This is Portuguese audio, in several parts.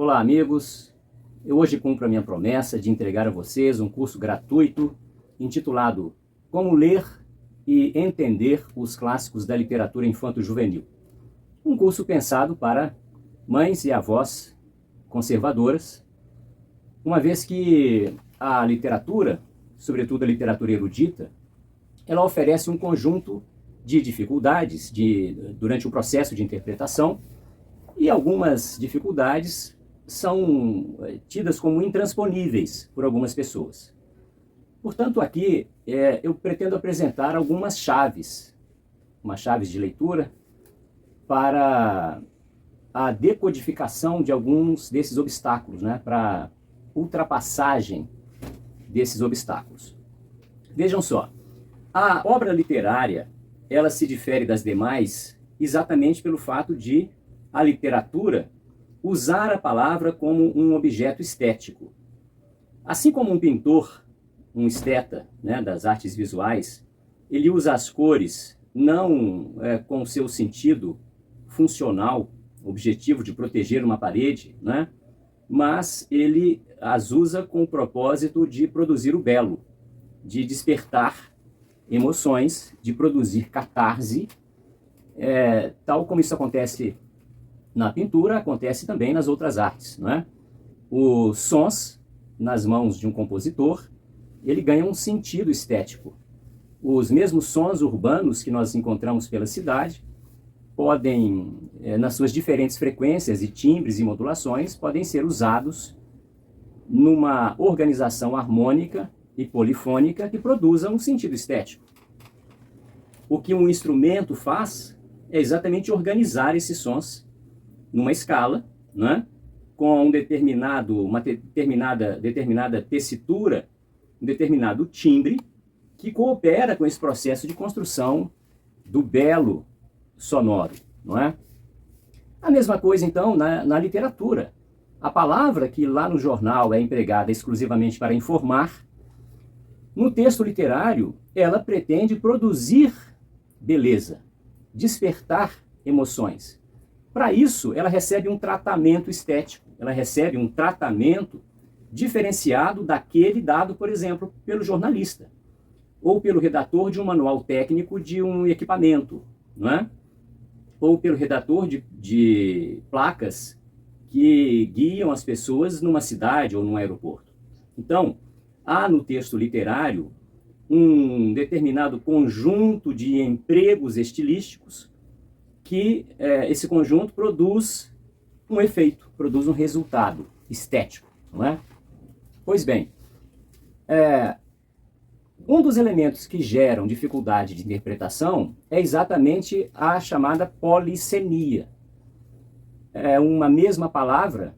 Olá, amigos. Eu hoje cumpro a minha promessa de entregar a vocês um curso gratuito intitulado Como Ler e Entender os Clássicos da Literatura Infanto-Juvenil. Um curso pensado para mães e avós conservadoras, uma vez que a literatura, sobretudo a literatura erudita, ela oferece um conjunto de dificuldades durante o processo de interpretação, e algumas dificuldades são tidas como intransponíveis por algumas pessoas. Portanto, aqui eu pretendo apresentar algumas chaves de leitura para a decodificação de alguns desses obstáculos, né, para ultrapassagem desses obstáculos. Vejam só, a obra literária, ela se difere das demais exatamente pelo fato de a literatura usar a palavra como um objeto estético. Assim como um pintor, um esteta, né, das artes visuais, ele usa as cores não com o seu sentido funcional, objetivo de proteger uma parede, né, mas ele as usa com o propósito de produzir o belo, de despertar emoções, de produzir catarse, tal como isso acontece na pintura, acontece também nas outras artes, não é? Os sons nas mãos de um compositor, ele ganha um sentido estético. Os mesmos sons urbanos que nós encontramos pela cidade podem, nas suas diferentes frequências e timbres e modulações, podem ser usados numa organização harmônica e polifônica que produza um sentido estético. O que um instrumento faz é exatamente organizar esses sons numa escala, né, com uma determinada tessitura, um determinado timbre, que coopera com esse processo de construção do belo sonoro, não é? A mesma coisa, então, na literatura. A palavra que lá no jornal é empregada exclusivamente para informar, no texto literário, ela pretende produzir beleza, despertar emoções. Para isso, ela recebe um tratamento estético, ela recebe um tratamento diferenciado daquele dado, por exemplo, pelo jornalista, ou pelo redator de um manual técnico de um equipamento, não é? Ou pelo redator de placas que guiam as pessoas numa cidade ou num aeroporto. Então, há no texto literário um determinado conjunto de empregos estilísticos que esse conjunto produz um efeito, produz um resultado estético, não é? Pois bem, um dos elementos que geram dificuldade de interpretação é exatamente a chamada polissemia. É uma mesma palavra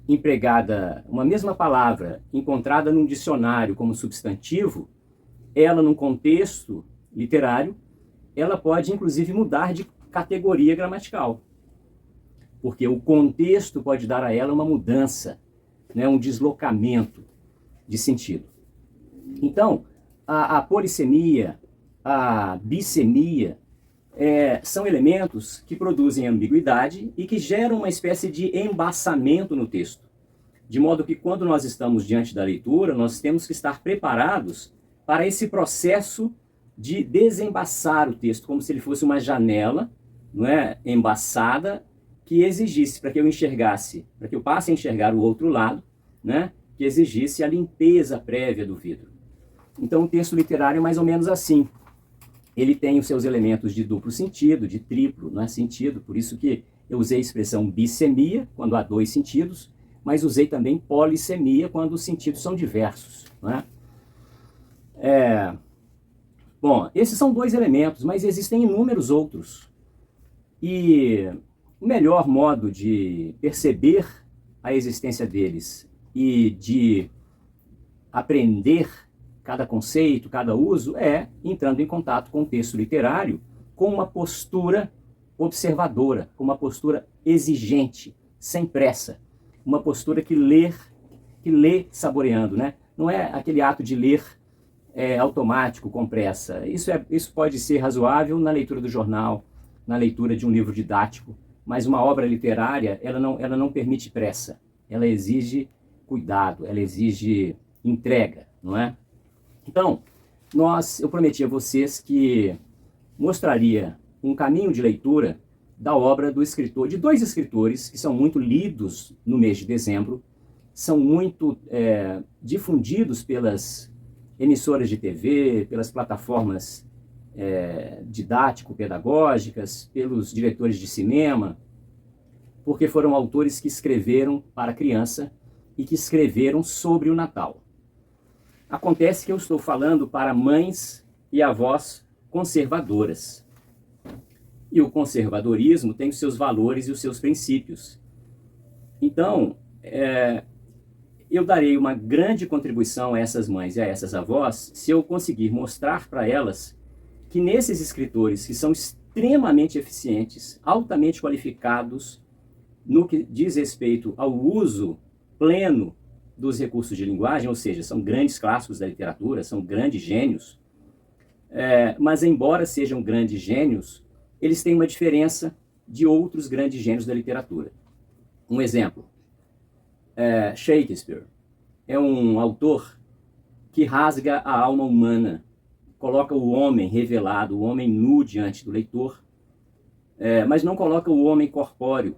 empregada, uma mesma palavra encontrada num dicionário como substantivo, ela num contexto literário, ela pode inclusive mudar de categoria gramatical, porque o contexto pode dar a ela uma mudança, né, um deslocamento de sentido. Então, a polissemia, a bissemia, são elementos que produzem ambiguidade e que geram uma espécie de embaçamento no texto, de modo que quando nós estamos diante da leitura, nós temos que estar preparados para esse processo de desembaçar o texto, como se ele fosse uma janela, não é, embaçada, que exigisse, para que eu enxergasse, para que eu passe a enxergar o outro lado, né, que exigisse a limpeza prévia do vidro. Então o texto literário é mais ou menos assim. Ele tem os seus elementos de duplo sentido, de triplo, não é, sentido, por isso que eu usei a expressão bissemia, quando há dois sentidos, mas usei também polissemia, quando os sentidos são diversos, não é? Bom, esses são dois elementos, mas existem inúmeros outros. E o melhor modo de perceber a existência deles e de aprender cada conceito, cada uso, é entrando em contato com o texto literário com uma postura observadora, com uma postura exigente, sem pressa, uma postura que lê saboreando, né? Não é aquele ato de ler automático, com pressa. Isso pode ser razoável na leitura do jornal, na leitura de um livro didático, Mas uma obra literária, ela não permite pressa. Ela exige cuidado, ela exige entrega, não é? Então, eu prometi a vocês que mostraria um caminho de leitura da obra de dois escritores que são muito lidos no mês de dezembro, são muito difundidos pelas emissoras de TV, pelas plataformas didático-pedagógicas, pelos diretores de cinema, porque foram autores que escreveram para criança e que escreveram sobre o Natal. Acontece que eu estou falando para mães e avós conservadoras. E o conservadorismo tem os seus valores e os seus princípios. Então, eu darei uma grande contribuição a essas mães e a essas avós se eu conseguir mostrar para elas que nesses escritores que são extremamente eficientes, altamente qualificados no que diz respeito ao uso pleno dos recursos de linguagem, ou seja, são grandes clássicos da literatura, são grandes gênios, mas embora sejam grandes gênios, eles têm uma diferença de outros grandes gênios da literatura. Um exemplo, Shakespeare é um autor que rasga a alma humana, coloca o homem revelado, o homem nu diante do leitor, mas não coloca o homem corpóreo.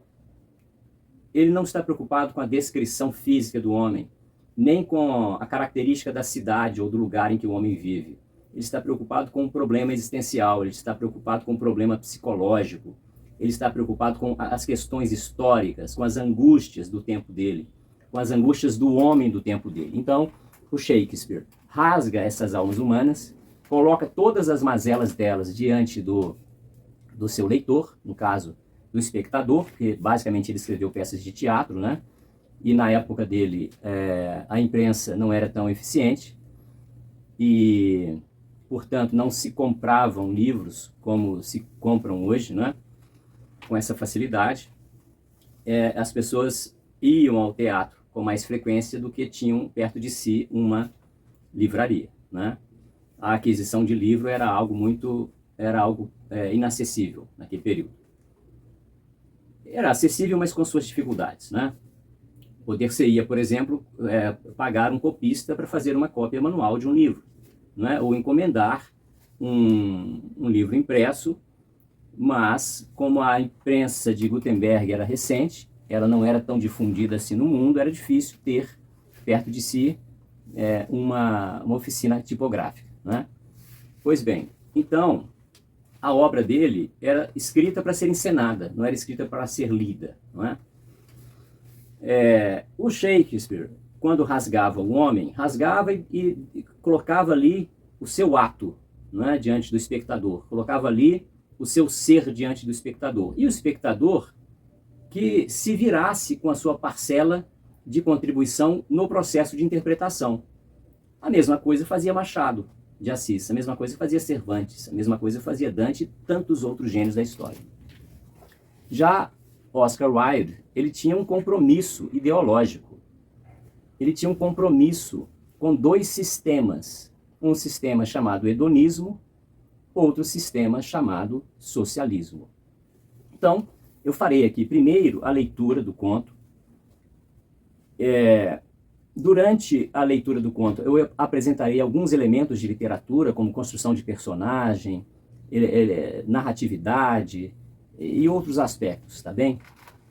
Ele não está preocupado com a descrição física do homem, nem com a característica da cidade ou do lugar em que o homem vive. Ele está preocupado com um problema existencial, ele está preocupado com um problema psicológico, ele está preocupado com as questões históricas, com as angústias do tempo dele, com as angústias do homem do tempo dele. Então, o Shakespeare rasga essas almas humanas, coloca todas as mazelas delas diante do seu leitor, no caso do espectador, porque basicamente ele escreveu peças de teatro, né? E na época dele a imprensa não era tão eficiente e, portanto, não se compravam livros como se compram hoje, né? Com essa facilidade. As pessoas iam ao teatro com mais frequência do que tinham perto de si uma livraria, né? A aquisição de livro era algo inacessível naquele período. Era acessível, mas com suas dificuldades, né? Poder-se-ia, por exemplo, pagar um copista para fazer uma cópia manual de um livro, né? Ou encomendar um livro impresso, mas como a imprensa de Gutenberg era recente, ela não era tão difundida assim no mundo, era difícil ter perto de si uma oficina tipográfica, né? Pois bem, então, a obra dele era escrita para ser encenada, não era escrita para ser lida, não é? O Shakespeare, quando rasgava o homem, rasgava e colocava ali o seu ato, não é, diante do espectador, colocava ali o seu ser diante do espectador. E o espectador que se virasse com a sua parcela de contribuição no processo de interpretação. A mesma coisa fazia Machado de Assis, a mesma coisa fazia Cervantes, a mesma coisa fazia Dante e tantos outros gênios da história. Já Oscar Wilde, ele tinha um compromisso ideológico. Ele tinha um compromisso com dois sistemas. Um sistema chamado hedonismo, outro sistema chamado socialismo. Então, eu farei aqui primeiro a leitura do conto. Durante a leitura do conto, eu apresentarei alguns elementos de literatura, como construção de personagem, narratividade e outros aspectos, tá bem?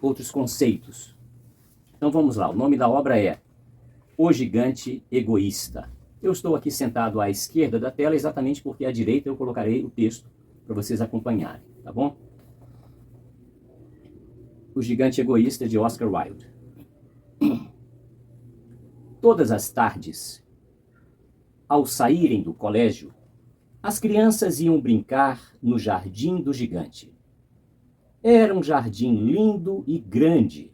Outros conceitos. Então vamos lá, o nome da obra é O Gigante Egoísta. Eu estou aqui sentado à esquerda da tela exatamente porque à direita eu colocarei o texto para vocês acompanharem, tá bom? O Gigante Egoísta, de Oscar Wilde. Todas as tardes, ao saírem do colégio, as crianças iam brincar no jardim do gigante. Era um jardim lindo e grande,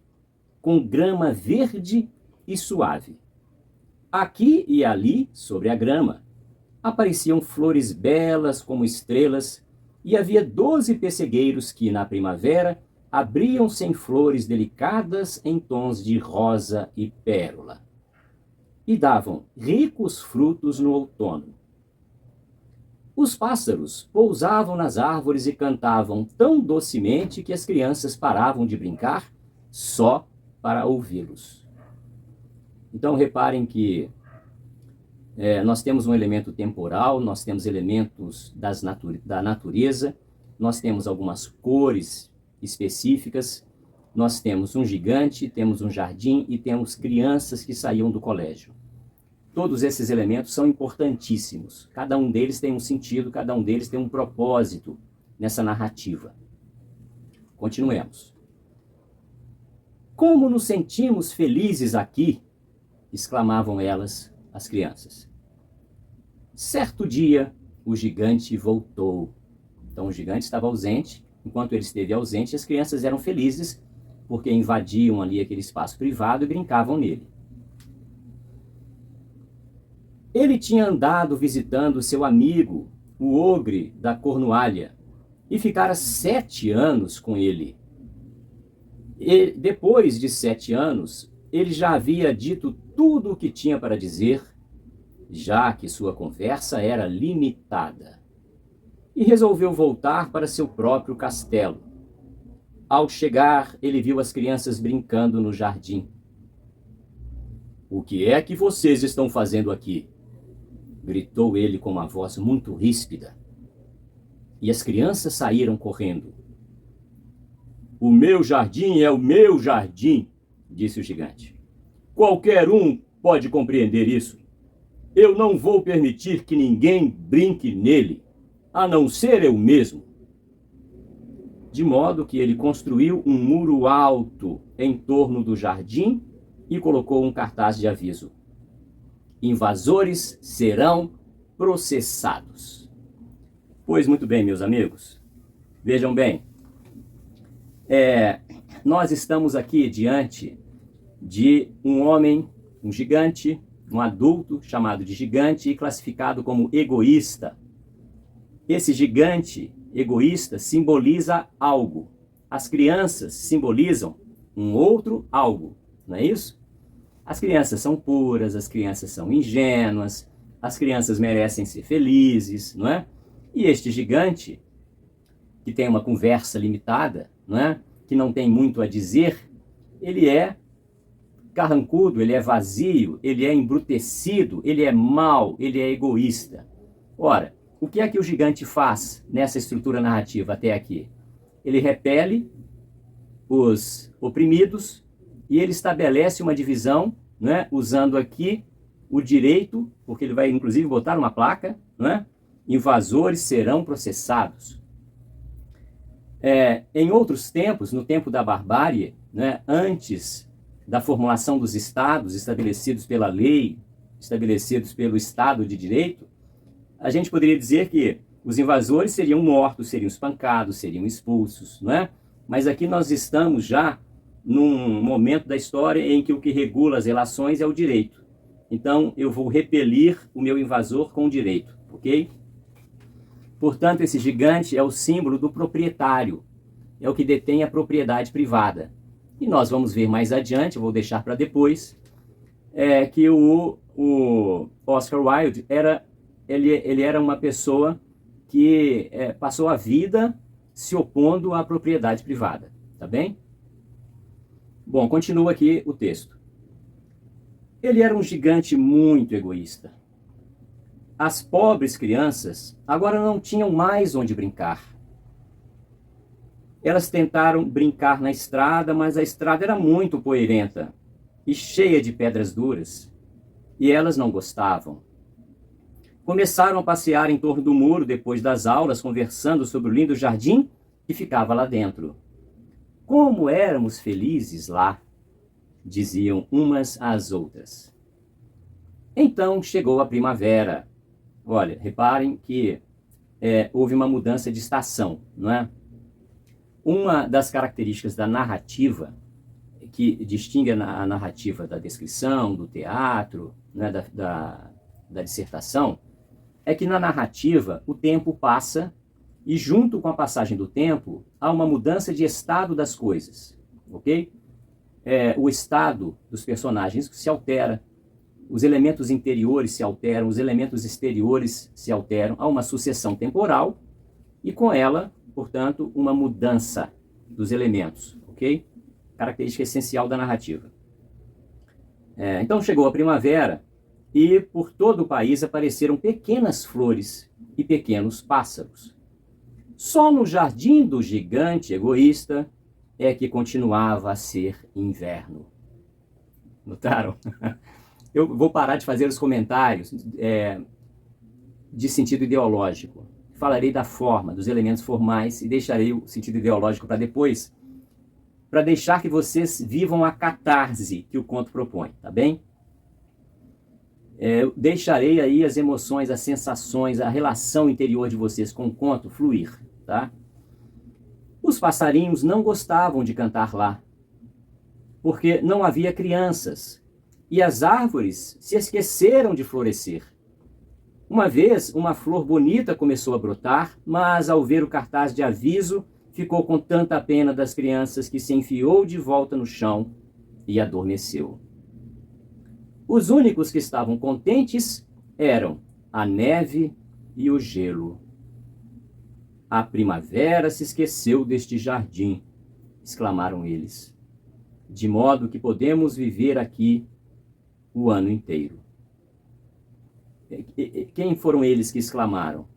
com grama verde e suave. Aqui e ali, sobre a grama, apareciam flores belas como estrelas e havia 12 pessegueiros que, na primavera, abriam-se em flores delicadas em tons de rosa e pérola e davam ricos frutos no outono. Os pássaros pousavam nas árvores e cantavam tão docemente que as crianças paravam de brincar só para ouvi-los. Então reparem que nós temos um elemento temporal, nós temos elementos da natureza, nós temos algumas cores específicas, nós temos um gigante, temos um jardim e temos crianças que saíam do colégio. Todos esses elementos são importantíssimos. Cada um deles tem um sentido, cada um deles tem um propósito nessa narrativa. Continuemos. Como nos sentimos felizes aqui, exclamavam elas, as crianças. Certo dia, o gigante voltou. Então o gigante estava ausente. Enquanto ele esteve ausente, as crianças eram felizes porque invadiam ali aquele espaço privado e brincavam nele. Ele tinha andado visitando seu amigo, o ogre da Cornualha, e ficara 7 anos com ele. E depois de 7 anos, ele já havia dito tudo o que tinha para dizer, já que sua conversa era limitada. E resolveu voltar para seu próprio castelo. Ao chegar, ele viu as crianças brincando no jardim. "O que é que vocês estão fazendo aqui?" gritou ele com uma voz muito ríspida. E as crianças saíram correndo. "O meu jardim é o meu jardim", disse o gigante. "Qualquer um pode compreender isso. Eu não vou permitir que ninguém brinque nele, a não ser eu mesmo." De modo que ele construiu um muro alto em torno do jardim e colocou um cartaz de aviso: "Invasores serão processados." Pois muito bem, meus amigos. Vejam bem, nós estamos aqui diante de um homem, um gigante, um adulto chamado de gigante e classificado como egoísta. Esse gigante egoísta simboliza algo. As crianças simbolizam um outro algo, não é isso? As crianças são puras, as crianças são ingênuas, as crianças merecem ser felizes, não é? E este gigante, que tem uma conversa limitada, não é? Que não tem muito a dizer, ele é carrancudo, ele é vazio, ele é embrutecido, ele é mau, ele é egoísta. Ora, o que é que o gigante faz nessa estrutura narrativa até aqui? Ele repele os oprimidos e ele estabelece uma divisão, né, usando aqui o direito, porque ele vai inclusive botar uma placa, né? Invasores serão processados. Em outros tempos, no tempo da barbárie, né, antes da formulação dos estados estabelecidos pela lei, estabelecidos pelo Estado de Direito, a gente poderia dizer que os invasores seriam mortos, seriam espancados, seriam expulsos, não é? Mas aqui nós estamos já num momento da história em que o que regula as relações é o direito. Então, eu vou repelir o meu invasor com o direito, ok? Portanto, esse gigante é o símbolo do proprietário, é o que detém a propriedade privada. E nós vamos ver mais adiante, eu vou deixar para depois, que o Oscar Wilde ele era uma pessoa que passou a vida se opondo à propriedade privada, tá bem? Bom, continua aqui o texto. Ele era um gigante muito egoísta. As pobres crianças agora não tinham mais onde brincar. Elas tentaram brincar na estrada, mas a estrada era muito poeirenta e cheia de pedras duras, e elas não gostavam. Começaram a passear em torno do muro depois das aulas, conversando sobre o lindo jardim que ficava lá dentro. "Como éramos felizes lá", diziam umas às outras. Então chegou a primavera. Olha, reparem que houve uma mudança de estação, não é? Uma das características da narrativa, que distingue a narrativa da descrição, do teatro, né, da dissertação, é que na narrativa o tempo passa e junto com a passagem do tempo há uma mudança de estado das coisas, ok? O estado dos personagens se altera, os elementos interiores se alteram, os elementos exteriores se alteram, há uma sucessão temporal e com ela, portanto, uma mudança dos elementos, ok? Característica essencial da narrativa. Então chegou a primavera e por todo o país apareceram pequenas flores e pequenos pássaros. Só no jardim do gigante egoísta é que continuava a ser inverno. Notaram? Eu vou parar de fazer os comentários de sentido ideológico. Falarei da forma, dos elementos formais e deixarei o sentido ideológico para depois, para deixar que vocês vivam a catarse que o conto propõe, tá bem? Eu deixarei aí as emoções, as sensações, a relação interior de vocês com o conto fluir, tá? Os passarinhos não gostavam de cantar lá, porque não havia crianças, e as árvores se esqueceram de florescer. Uma vez, uma flor bonita começou a brotar, mas ao ver o cartaz de aviso, ficou com tanta pena das crianças que se enfiou de volta no chão e adormeceu. Os únicos que estavam contentes eram a neve e o gelo. A primavera se esqueceu deste jardim, exclamaram eles, de modo que podemos viver aqui o ano inteiro. Quem foram eles que exclamaram?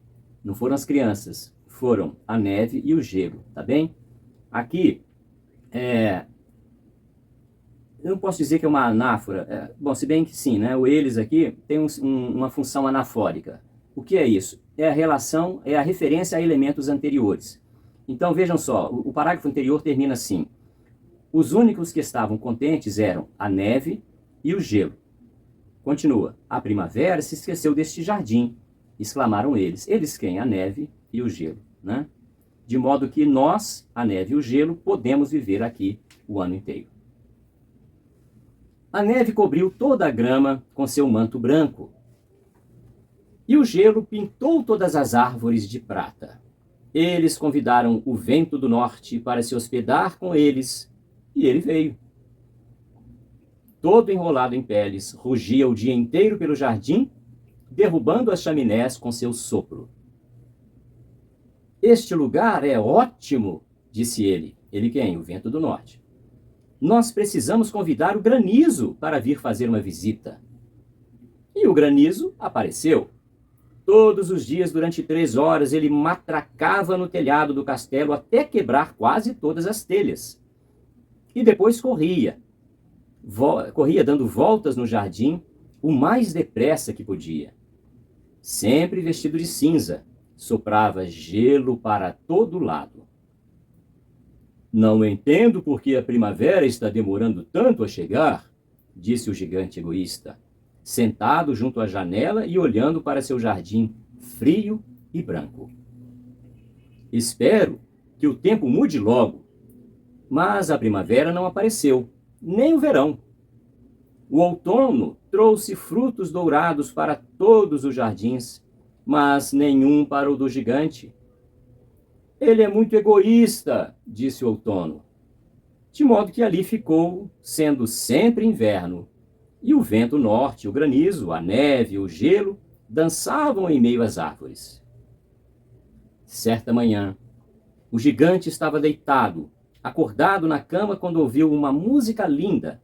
Não foram as crianças, foram a neve e o gelo, tá bem? Aqui, eu não posso dizer que é uma anáfora, bom, se bem que sim, né? O eles aqui tem uma função anafórica. O que é isso? É a relação, é a referência a elementos anteriores. Então vejam só, o parágrafo anterior termina assim: os únicos que estavam contentes eram a neve e o gelo. Continua, a primavera se esqueceu deste jardim, exclamaram eles. Eles quem? A neve e o gelo, né? De modo que nós, a neve e o gelo, podemos viver aqui o ano inteiro. A neve cobriu toda a grama com seu manto branco, e o gelo pintou todas as árvores de prata. Eles convidaram o vento do norte para se hospedar com eles, e ele veio. Todo enrolado em peles, rugia o dia inteiro pelo jardim, derrubando as chaminés com seu sopro. Este lugar é ótimo, disse ele. Ele quem? O vento do norte. Nós precisamos convidar o granizo para vir fazer uma visita. E o granizo apareceu. Todos os dias, durante 3 horas, ele matracava no telhado do castelo até quebrar quase todas as telhas. E depois corria dando voltas no jardim o mais depressa que podia. Sempre vestido de cinza, soprava gelo para todo lado. Não entendo por que a primavera está demorando tanto a chegar, disse o gigante egoísta, sentado junto à janela e olhando para seu jardim frio e branco. Espero que o tempo mude logo, mas a primavera não apareceu, nem o verão. O outono trouxe frutos dourados para todos os jardins, mas nenhum para o do gigante. Ele é muito egoísta, disse o outono, de modo que ali ficou, sendo sempre inverno, e o vento norte, o granizo, a neve, o gelo, dançavam em meio às árvores. Certa manhã, o gigante estava deitado, acordado na cama quando ouviu uma música linda.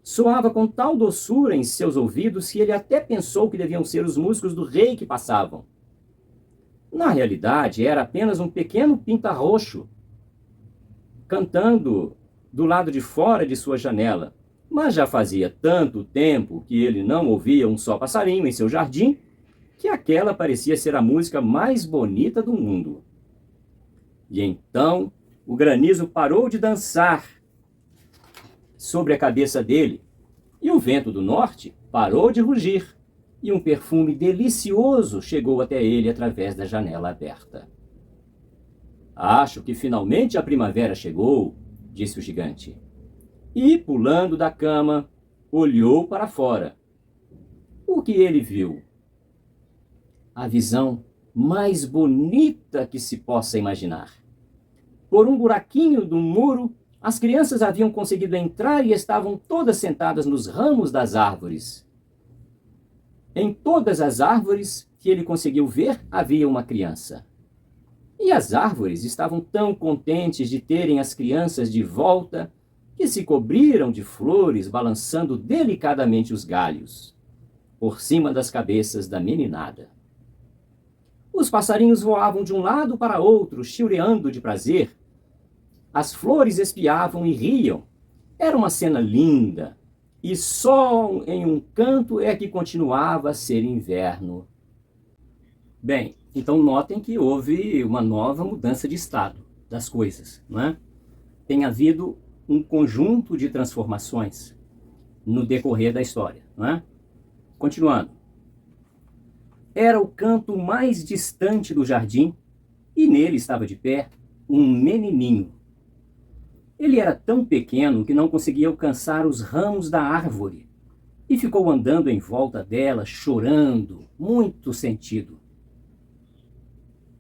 Soava com tal doçura em seus ouvidos que ele até pensou que deviam ser os músicos do rei que passavam. Na realidade, era apenas um pequeno pinta-roxo, cantando do lado de fora de sua janela. Mas já fazia tanto tempo que ele não ouvia um só passarinho em seu jardim, que aquela parecia ser a música mais bonita do mundo. E então o granizo parou de dançar sobre a cabeça dele, e o vento do norte parou de rugir, e um perfume delicioso chegou até ele através da janela aberta. Acho que finalmente a primavera chegou, disse o gigante. E, pulando da cama, olhou para fora. O que ele viu? A visão mais bonita que se possa imaginar. Por um buraquinho do muro, as crianças haviam conseguido entrar e estavam todas sentadas nos ramos das árvores. Em todas as árvores que ele conseguiu ver, havia uma criança. E as árvores estavam tão contentes de terem as crianças de volta que se cobriram de flores, balançando delicadamente os galhos, por cima das cabeças da meninada. Os passarinhos voavam de um lado para outro, chilreando de prazer. As flores espiavam e riam. Era uma cena linda, e só em um canto é que continuava a ser inverno. Bem, então notem que houve uma nova mudança de estado das coisas, não é? Tem havido um conjunto de transformações no decorrer da história, não é? Continuando. Era o canto mais distante do jardim e nele estava de pé um menininho. Ele era tão pequeno que não conseguia alcançar os ramos da árvore e ficou andando em volta dela, chorando, muito sentido.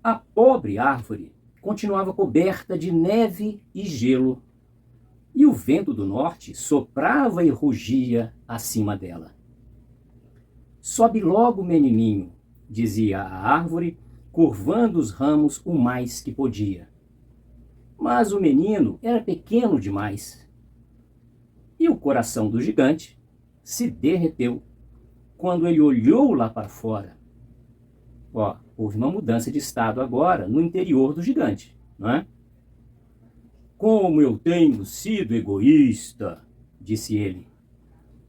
A pobre árvore continuava coberta de neve e gelo, e o vento do norte soprava e rugia acima dela. Sobe logo, menininho, dizia a árvore, curvando os ramos o mais que podia. Mas o menino era pequeno demais. E o coração do gigante se derreteu quando ele olhou lá para fora. Houve uma mudança de estado agora no interior do gigante, não é? Como eu tenho sido egoísta, disse ele.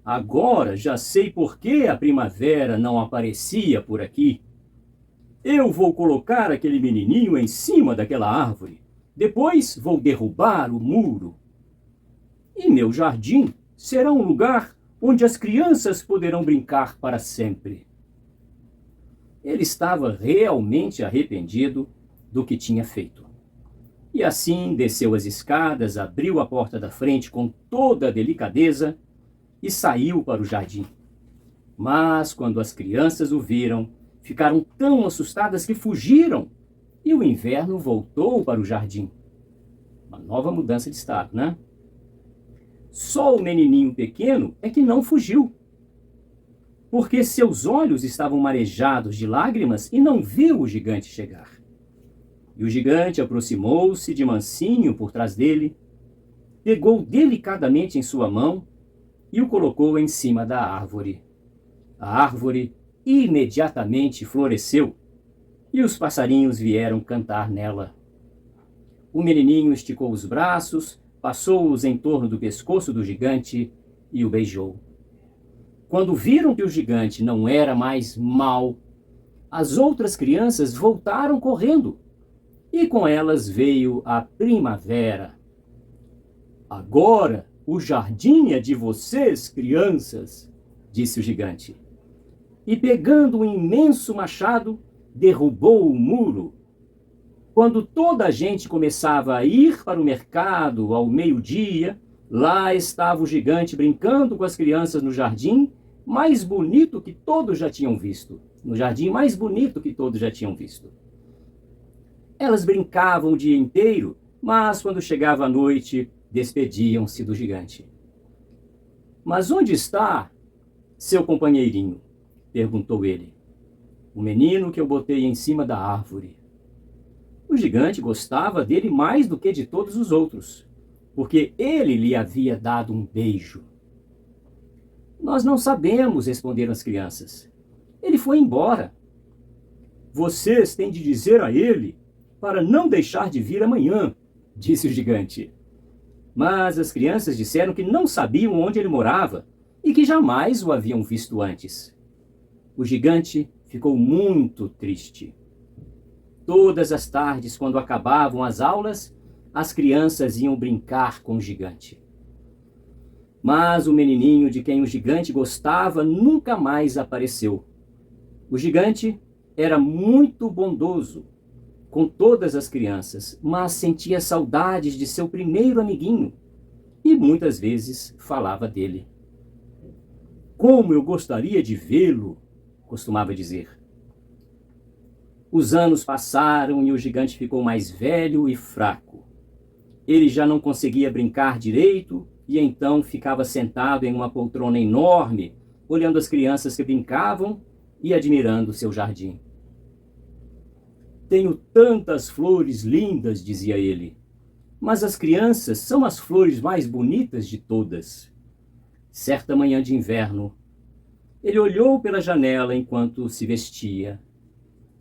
Agora já sei por que a primavera não aparecia por aqui. Eu vou colocar aquele menininho em cima daquela árvore. Depois vou derrubar o muro. E meu jardim será um lugar onde as crianças poderão brincar para sempre. Ele estava realmente arrependido do que tinha feito. E assim desceu as escadas, abriu a porta da frente com toda a delicadeza e saiu para o jardim. Mas quando as crianças o viram, ficaram tão assustadas que fugiram e o inverno voltou para o jardim. Uma nova mudança de estado, né? Só o menininho pequeno é que não fugiu, porque seus olhos estavam marejados de lágrimas e não viu o gigante chegar. E o gigante aproximou-se de mansinho por trás dele, pegou delicadamente em sua mão e o colocou em cima da árvore. A árvore imediatamente floresceu e os passarinhos vieram cantar nela. O menininho esticou os braços, passou-os em torno do pescoço do gigante e o beijou. Quando viram que o gigante não era mais mau, as outras crianças voltaram correndo e com elas veio a primavera. Agora o jardim é de vocês, crianças, disse o gigante. E pegando um imenso machado, derrubou o muro. Quando toda a gente começava a ir para o mercado ao meio-dia, lá estava o gigante brincando com as crianças no jardim mais bonito que todos já tinham visto. No jardim mais bonito que todos já tinham visto. Elas brincavam o dia inteiro, mas quando chegava a noite, despediam-se do gigante. Mas onde está seu companheirinho? Perguntou ele. O menino que eu botei em cima da árvore. O gigante gostava dele mais do que de todos os outros, porque ele lhe havia dado um beijo. Nós não sabemos, responderam as crianças. Ele foi embora. Vocês têm de dizer a ele para não deixar de vir amanhã, disse o gigante. Mas as crianças disseram que não sabiam onde ele morava e que jamais o haviam visto antes. O gigante ficou muito triste. Todas as tardes, quando acabavam as aulas, as crianças iam brincar com o gigante. Mas o menininho de quem o gigante gostava nunca mais apareceu. O gigante era muito bondoso com todas as crianças, mas sentia saudades de seu primeiro amiguinho e muitas vezes falava dele. Como eu gostaria de vê-lo, costumava dizer. Os anos passaram e o gigante ficou mais velho e fraco. Ele já não conseguia brincar direito e então ficava sentado em uma poltrona enorme, olhando as crianças que brincavam e admirando seu jardim. Tenho tantas flores lindas, dizia ele, mas as crianças são as flores mais bonitas de todas. Certa manhã de inverno, ele olhou pela janela enquanto se vestia.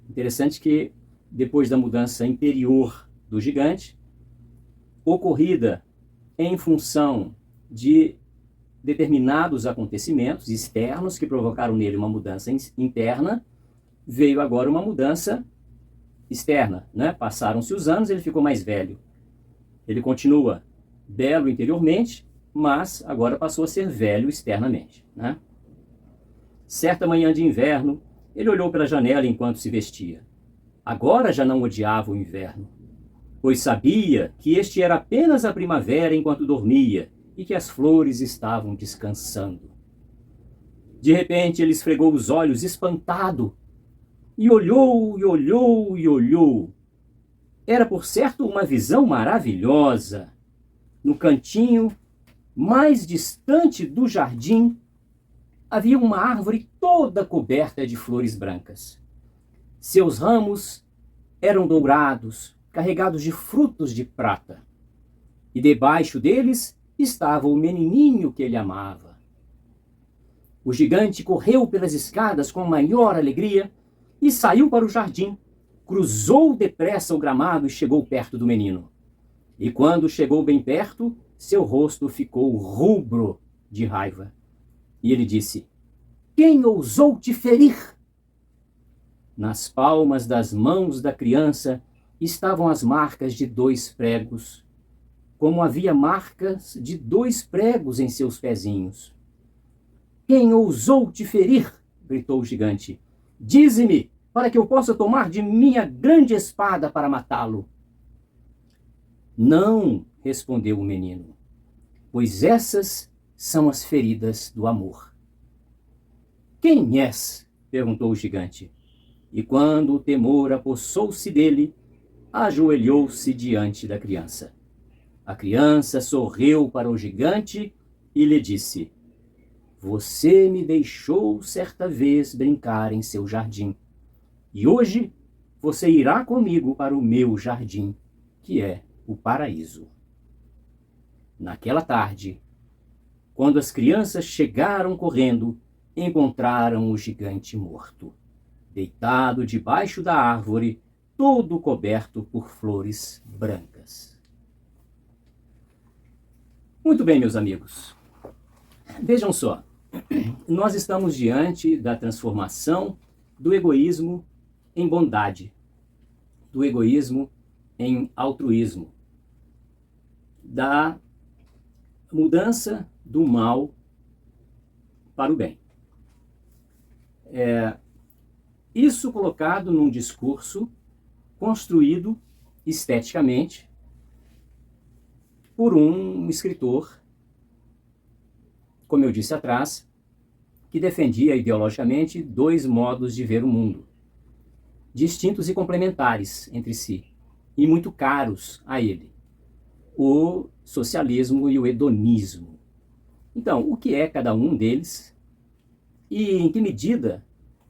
Interessante que, depois da mudança interior do gigante, ocorrida em função de determinados acontecimentos externos que provocaram nele uma mudança interna, veio agora uma mudança externa, né? Passaram-se os anos, ele ficou mais velho. Ele continua belo interiormente, mas agora passou a ser velho externamente, né? Certa manhã de inverno, ele olhou pela janela enquanto se vestia. Agora já não odiava o inverno, pois sabia que este era apenas a primavera enquanto dormia e que as flores estavam descansando. De repente ele esfregou os olhos espantado e olhou, e olhou, e olhou. Era, por certo, uma visão maravilhosa. No cantinho mais distante do jardim havia uma árvore toda coberta de flores brancas. Seus ramos eram dourados, carregados de frutos de prata. E debaixo deles estava o menininho que ele amava. O gigante correu pelas escadas com a maior alegria e saiu para o jardim. Cruzou depressa o gramado e chegou perto do menino. E quando chegou bem perto, seu rosto ficou rubro de raiva. E ele disse: "Quem ousou te ferir?" Nas palmas das mãos da criança estavam as marcas de 2 pregos, como havia marcas de 2 pregos em seus pezinhos. "Quem ousou te ferir?" gritou o gigante. "Dize-me, para que eu possa tomar de minha grande espada para matá-lo." "Não", respondeu o menino, "pois essas são as feridas do amor." "Quem és?" perguntou o gigante. E quando o temor apossou-se dele, ajoelhou-se diante da criança. A criança sorriu para o gigante e lhe disse: "Você me deixou certa vez brincar em seu jardim, e hoje você irá comigo para o meu jardim, que é o paraíso." Naquela tarde, quando as crianças chegaram correndo, encontraram o gigante morto, deitado debaixo da árvore, todo coberto por flores brancas. Muito bem, meus amigos. Vejam só, nós estamos diante da transformação do egoísmo em bondade, do egoísmo em altruísmo, da mudança do mal para o bem. Isso colocado num discurso construído esteticamente por um escritor, como eu disse atrás, que defendia ideologicamente 2 modos de ver o mundo, distintos e complementares entre si, e muito caros a ele: o socialismo e o hedonismo. Então, o que é cada um deles e em que medida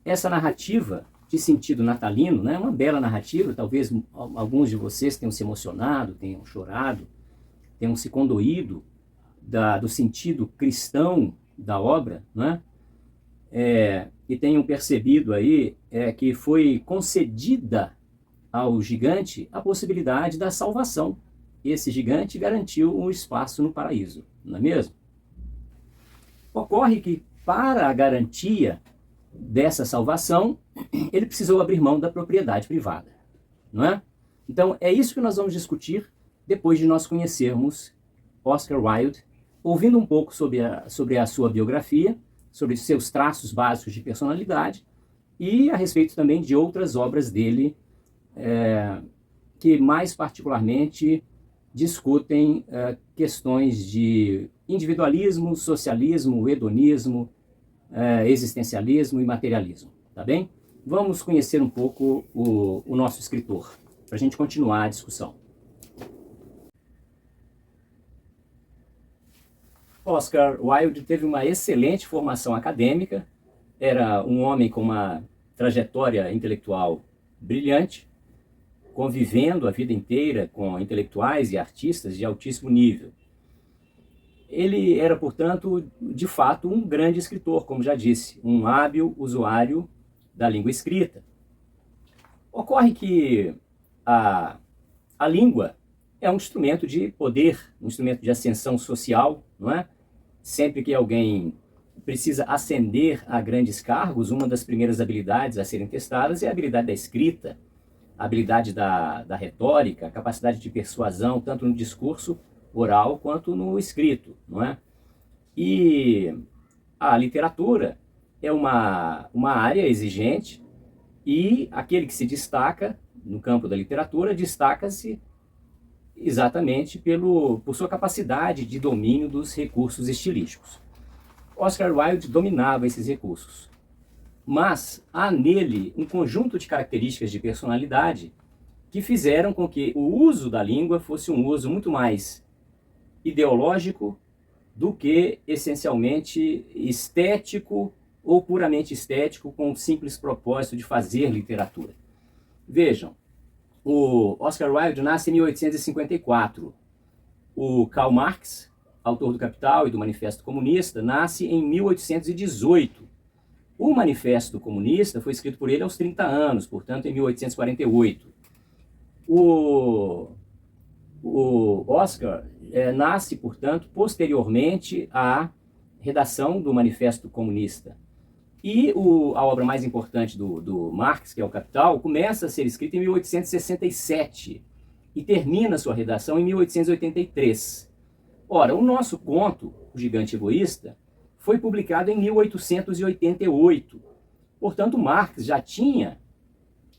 essa narrativa de sentido natalino, né, uma bela narrativa, talvez alguns de vocês tenham se emocionado, tenham chorado, tenham se condoído do sentido cristão da obra, né? E tenham percebido aí que foi concedida ao gigante a possibilidade da salvação. Esse gigante garantiu um espaço no paraíso, não é mesmo? Ocorre que, para a garantia dessa salvação, ele precisou abrir mão da propriedade privada, não é? Então, é isso que nós vamos discutir depois de nós conhecermos Oscar Wilde, ouvindo um pouco sobre a sua biografia, sobre seus traços básicos de personalidade e a respeito também de outras obras dele que mais particularmente discutem questões de individualismo, socialismo, hedonismo, existencialismo e materialismo, tá bem? Vamos conhecer um pouco o nosso escritor, para a gente continuar a discussão. Oscar Wilde teve uma excelente formação acadêmica, era um homem com uma trajetória intelectual brilhante, convivendo a vida inteira com intelectuais e artistas de altíssimo nível. Ele era, portanto, de fato, um grande escritor, como já disse, um hábil usuário da língua escrita. Ocorre que a língua é um instrumento de poder, um instrumento de ascensão social, não é? Sempre que alguém precisa ascender a grandes cargos, uma das primeiras habilidades a serem testadas é a habilidade da escrita, a habilidade da retórica, a capacidade de persuasão, tanto no discurso oral quanto no escrito, não é? E a literatura é uma área exigente, e aquele que se destaca no campo da literatura destaca-se exatamente por sua capacidade de domínio dos recursos estilísticos. Oscar Wilde dominava esses recursos, mas há nele um conjunto de características de personalidade que fizeram com que o uso da língua fosse um uso muito mais ideológico do que essencialmente estético ou puramente estético, com o simples propósito de fazer literatura. Vejam, o Oscar Wilde nasce em 1854. O Karl Marx, autor do Capital e do Manifesto Comunista, nasce em 1818. O Manifesto Comunista foi escrito por ele aos 30 anos, portanto, em 1848. O Oscar nasce, portanto, posteriormente à redação do Manifesto Comunista. E a obra mais importante do Marx, que é o Capital, começa a ser escrita em 1867 e termina sua redação em 1883. Ora, o nosso conto, O Gigante Egoísta, foi publicado em 1888. Portanto, Marx já tinha,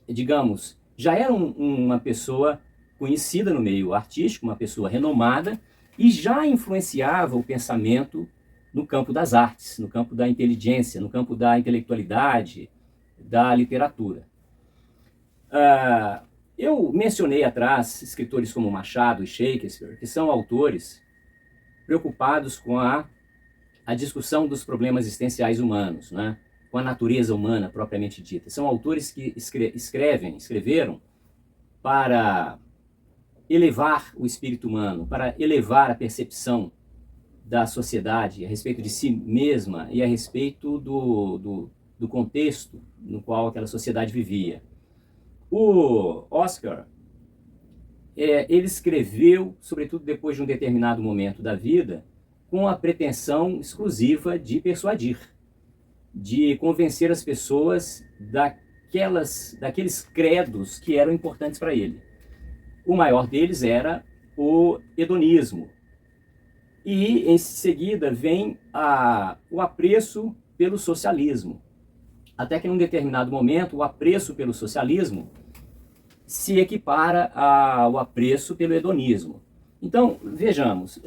digamos, já era uma pessoa conhecida no meio artístico, uma pessoa renomada, e já influenciava o pensamento no campo das artes, no campo da inteligência, no campo da intelectualidade, da literatura. Eu mencionei atrás escritores como Machado e Shakespeare, que são autores preocupados com a discussão dos problemas existenciais humanos, né? Com a natureza humana propriamente dita. São autores que escreveram para elevar o espírito humano, para elevar a percepção da sociedade a respeito de si mesma e a respeito do contexto no qual aquela sociedade vivia. O Oscar, ele escreveu, sobretudo depois de um determinado momento da vida, com a pretensão exclusiva de persuadir, de convencer as pessoas daqueles credos que eram importantes para ele. O maior deles era o hedonismo. E, em seguida, vem o apreço pelo socialismo. Até que, num determinado momento, o apreço pelo socialismo se equipara ao apreço pelo hedonismo. Então, vejamos,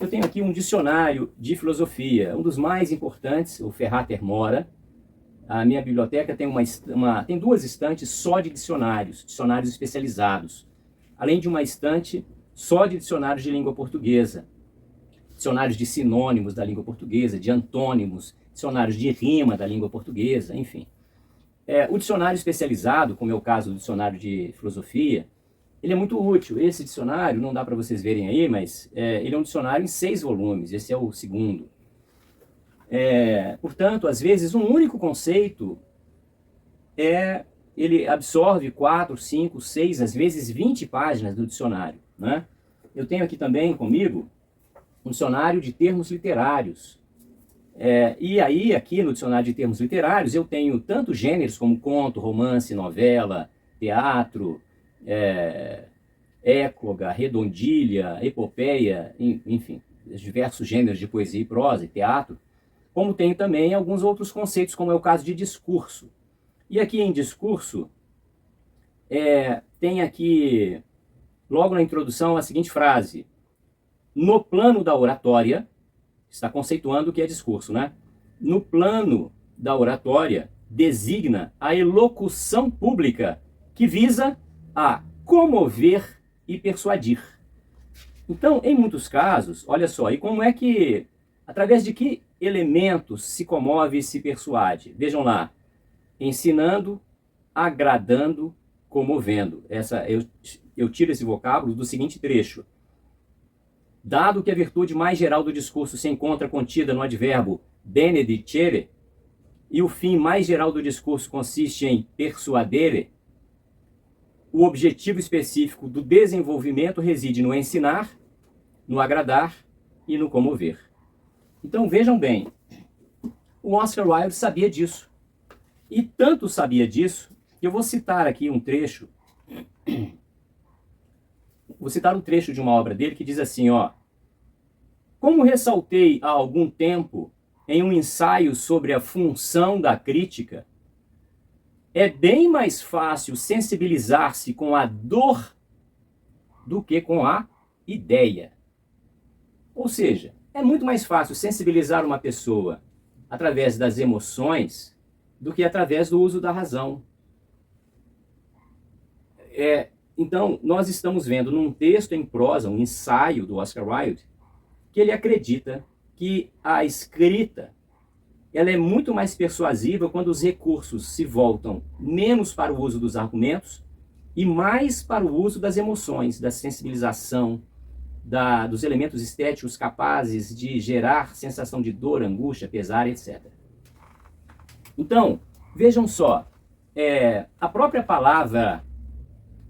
eu tenho aqui um dicionário de filosofia, um dos mais importantes, o Ferrater Mora. A minha biblioteca tem duas estantes só de dicionários especializados, além de uma estante só de dicionários de língua portuguesa, dicionários de sinônimos da língua portuguesa, de antônimos, dicionários de rima da língua portuguesa, enfim. O dicionário especializado, como é o caso do dicionário de filosofia, ele é muito útil. Esse dicionário, não dá para vocês verem aí, mas ele é um dicionário em 6 volumes, esse é o segundo. Portanto, às vezes, um único conceito, ele absorve 4, 5, 6, às vezes 20 páginas do dicionário, né? Eu tenho aqui também comigo um dicionário de termos literários. E aí, aqui no dicionário de termos literários, eu tenho tanto gêneros como conto, romance, novela, teatro, écloga, redondilha, epopeia, enfim, diversos gêneros de poesia e prosa e teatro, como tenho também alguns outros conceitos, como é o caso de discurso. E aqui em discurso, tem aqui, logo na introdução, a seguinte frase: no plano da oratória, está conceituando o que é discurso, né? No plano da oratória, designa a elocução pública que visa a comover e persuadir. Então, em muitos casos, olha só, e como é que, através de que elementos se comove e se persuade? Vejam lá, ensinando, agradando, comovendo. Eu tiro esse vocábulo do seguinte trecho. Dado que a virtude mais geral do discurso se encontra contida no advérbio benedicere, e o fim mais geral do discurso consiste em persuadere, o objetivo específico do desenvolvimento reside no ensinar, no agradar e no comover. Então vejam bem, o Oscar Wilde sabia disso. E tanto sabia disso, que eu vou citar aqui um trecho. Vou citar um trecho de uma obra dele que diz assim, ó. Como ressaltei há algum tempo em um ensaio sobre a função da crítica, é bem mais fácil sensibilizar-se com a dor do que com a ideia. Ou seja, é muito mais fácil sensibilizar uma pessoa através das emoções do que através do uso da razão. Então, nós estamos vendo num texto em prosa, um ensaio do Oscar Wilde, que ele acredita que a escrita ela é muito mais persuasiva quando os recursos se voltam menos para o uso dos argumentos e mais para o uso das emoções, da sensibilização, dos elementos estéticos capazes de gerar sensação de dor, angústia, pesar, etc. Então, vejam só, a própria palavra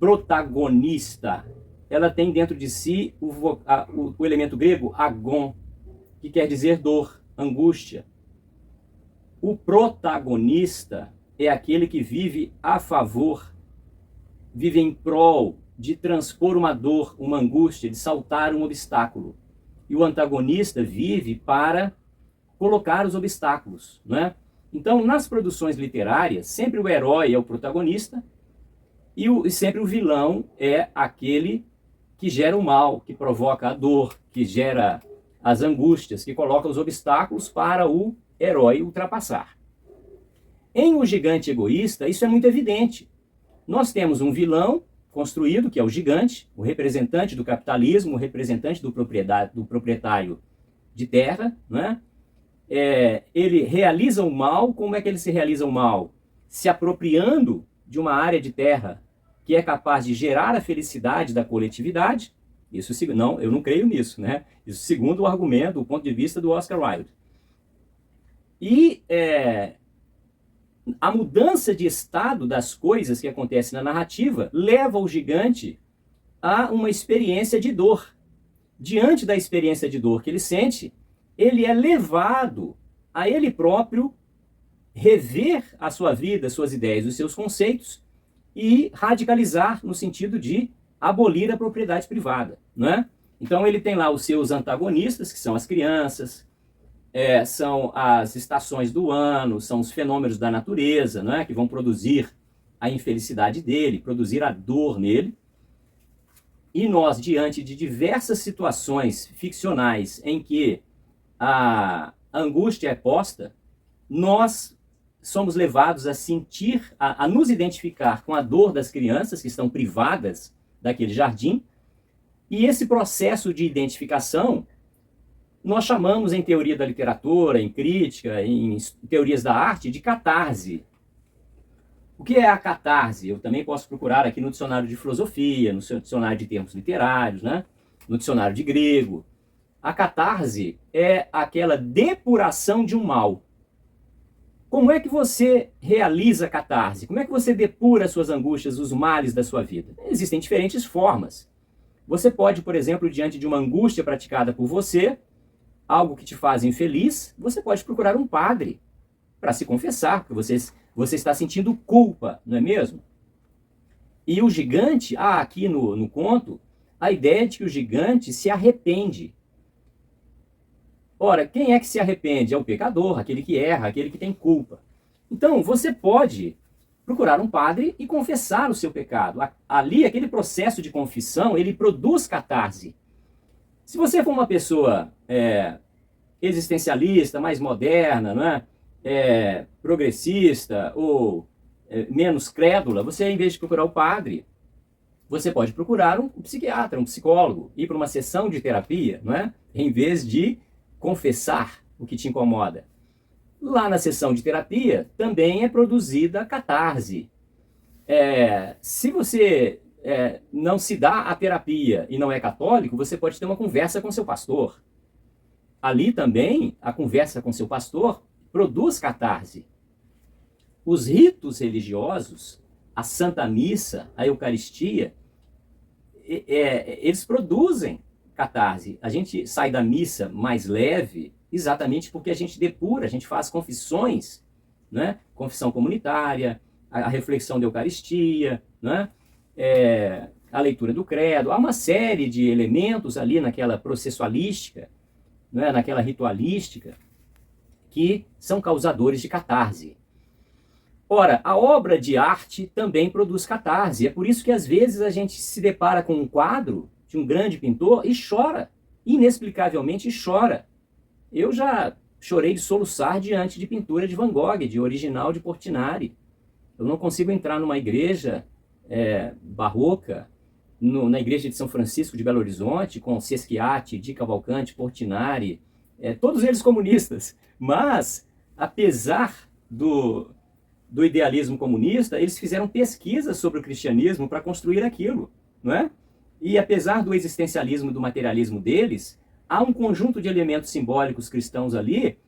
protagonista, ela tem dentro de si o elemento grego agon, que quer dizer dor, angústia. O protagonista é aquele que vive a favor, vive em prol de transpor uma dor, uma angústia, de saltar um obstáculo. E o antagonista vive para colocar os obstáculos, não é? Então, nas produções literárias, sempre o herói é o protagonista e sempre o vilão é aquele que gera o mal, que provoca a dor, que gera as angústias, que coloca os obstáculos para o herói ultrapassar. Em O Gigante Egoísta, isso é muito evidente. Nós temos um vilão construído, que é o gigante, o representante do capitalismo, o representante do proprietário de terra, né? Ele realiza o mal. Como é que ele se realiza o mal? Se apropriando de uma área de terra que é capaz de gerar a felicidade da coletividade. Isso, não, eu não creio nisso, né? Isso segundo o argumento, o ponto de vista do Oscar Wilde. E a mudança de estado das coisas que acontece na narrativa leva o gigante a uma experiência de dor. Diante da experiência de dor que ele sente, ele é levado a ele próprio rever a sua vida, suas ideias, os seus conceitos e radicalizar no sentido de abolir a propriedade privada, não é? Então ele tem lá os seus antagonistas, que são as crianças, são as estações do ano, são os fenômenos da natureza, não é? Que vão produzir a infelicidade dele, produzir a dor nele. E nós, diante de diversas situações ficcionais em que a angústia é posta, nós somos levados a sentir, a nos identificar com a dor das crianças que estão privadas daquele jardim. E esse processo de identificação nós chamamos em teoria da literatura, em crítica, em teorias da arte, de catarse. O que é a catarse? Eu também posso procurar aqui no dicionário de filosofia, no seu dicionário de termos literários, né? No dicionário de grego. A catarse é aquela depuração de um mal. Como é que você realiza a catarse? Como é que você depura as suas angústias, os males da sua vida? Existem diferentes formas. Você pode, por exemplo, diante de uma angústia praticada por você, algo que te faz infeliz, você pode procurar um padre para se confessar, porque você está sentindo culpa, não é mesmo? E o gigante, aqui no conto, a ideia é de que o gigante se arrepende. Ora, quem é que se arrepende? É o pecador, aquele que erra, aquele que tem culpa. Então, você pode procurar um padre e confessar o seu pecado. Ali, aquele processo de confissão, ele produz catarse. Se você for uma pessoa existencialista, mais moderna, não é? Progressista ou menos crédula, você, em vez de procurar o padre, você pode procurar um psiquiatra, um psicólogo, ir para uma sessão de terapia, não é? Em vez de confessar o que te incomoda. Lá na sessão de terapia também é produzida catarse. Se você não se dá a terapia e não é católico, você pode ter uma conversa com seu pastor. Ali também, a conversa com seu pastor produz catarse. Os ritos religiosos, a Santa Missa, a Eucaristia, eles produzem catarse. A gente sai da missa mais leve exatamente porque a gente depura, a gente faz confissões, né? Confissão comunitária, a reflexão da Eucaristia, né? A leitura do credo. Há uma série de elementos ali naquela processualística, né? Naquela ritualística, que são causadores de catarse. Ora, a obra de arte também produz catarse. É por isso que às vezes a gente se depara com um quadro de um grande pintor e chora, inexplicavelmente chora. Eu já chorei de soluçar diante de pintura de Van Gogh, de original de Portinari. Eu não consigo entrar numa igreja barroca, na igreja de São Francisco de Belo Horizonte, com Sesquiati, Di Cavalcanti, Portinari, todos eles comunistas. Mas, apesar do idealismo comunista, eles fizeram pesquisas sobre o cristianismo para construir aquilo, não é? E apesar do existencialismo e do materialismo deles, há um conjunto de elementos simbólicos cristãos ali,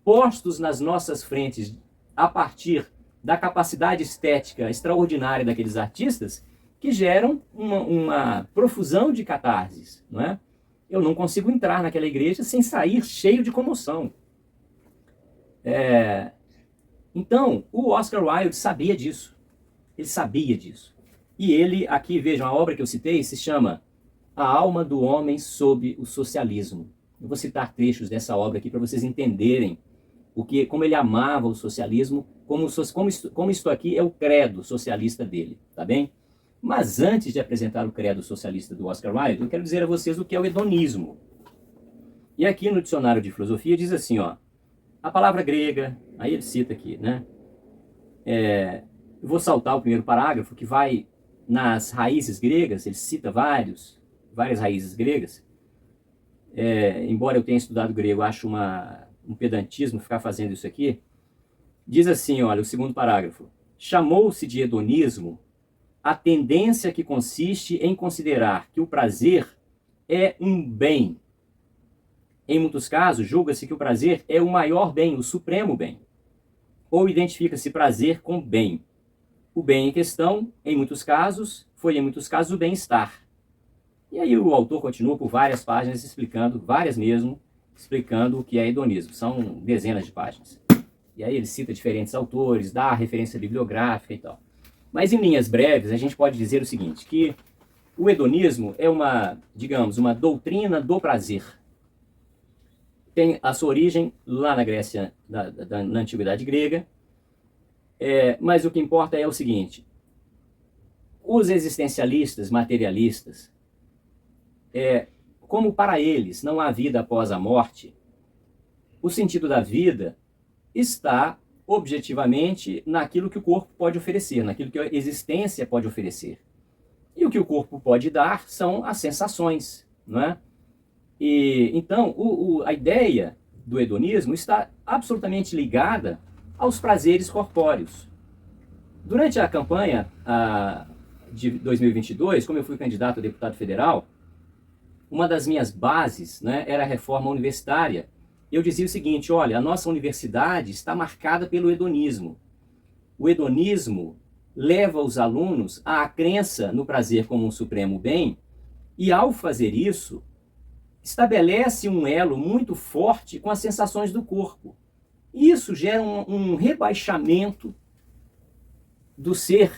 postos nas nossas frentes a partir da capacidade estética extraordinária daqueles artistas, que geram uma profusão de catarses, não é? Eu não consigo entrar naquela igreja sem sair cheio de comoção. Então, o Oscar Wilde sabia disso. Ele sabia disso. E ele, aqui, vejam, a obra que eu citei se chama A Alma do Homem sob o Socialismo. Eu vou citar trechos dessa obra aqui para vocês entenderem como ele amava o socialismo, como isto aqui é o credo socialista dele, tá bem? Mas antes de apresentar o credo socialista do Oscar Wilde, eu quero dizer a vocês o que é o hedonismo. E aqui no dicionário de filosofia diz assim, ó, a palavra grega, aí ele cita aqui, né? Eu vou saltar o primeiro parágrafo, que vai nas raízes gregas, ele cita várias raízes gregas. Embora eu tenha estudado grego, acho um pedantismo ficar fazendo isso aqui. Diz assim, olha, o segundo parágrafo. Chamou-se de hedonismo a tendência que consiste em considerar que o prazer é um bem. Em muitos casos, julga-se que o prazer é o maior bem, o supremo bem. Ou identifica-se prazer com bem. O bem em questão, em muitos casos, foi em muitos casos o bem-estar. E aí o autor continua por várias páginas explicando, várias mesmo, explicando o que é hedonismo. São dezenas de páginas. E aí ele cita diferentes autores, dá a referência bibliográfica e tal. Mas em linhas breves, a gente pode dizer o seguinte, que o hedonismo é uma doutrina do prazer. Tem a sua origem lá na Grécia, na Antiguidade Grega, mas o que importa é o seguinte, os existencialistas, materialistas, como para eles não há vida após a morte, o sentido da vida está objetivamente naquilo que o corpo pode oferecer, naquilo que a existência pode oferecer. E o que o corpo pode dar são as sensações, não é? E, então, a ideia do hedonismo está absolutamente ligada aos prazeres corpóreos. Durante a campanha de 2022, como eu fui candidato a deputado federal, uma das minhas bases, né, era a reforma universitária. Eu dizia o seguinte, olha, a nossa universidade está marcada pelo hedonismo. O hedonismo leva os alunos à crença no prazer como um supremo bem, e ao fazer isso, estabelece um elo muito forte com as sensações do corpo. Isso gera um rebaixamento do ser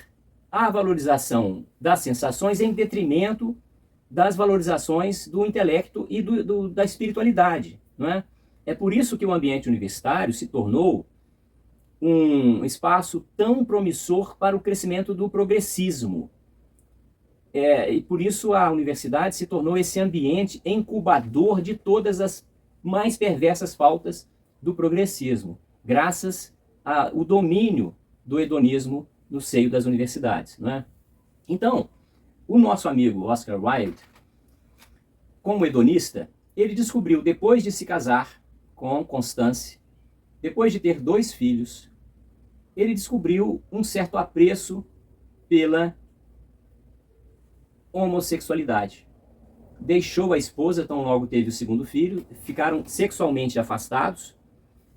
à valorização das sensações em detrimento das valorizações do intelecto e da espiritualidade, não é? É por isso que o ambiente universitário se tornou um espaço tão promissor para o crescimento do progressismo. E por isso a universidade se tornou esse ambiente incubador de todas as mais perversas pautas do progressismo, graças ao domínio do hedonismo no seio das universidades, não é? Então, o nosso amigo Oscar Wilde, como hedonista, ele descobriu, depois de se casar, com Constance, depois de ter 2 filhos, ele descobriu um certo apreço pela homossexualidade. Deixou a esposa tão logo teve o 2º filho, ficaram sexualmente afastados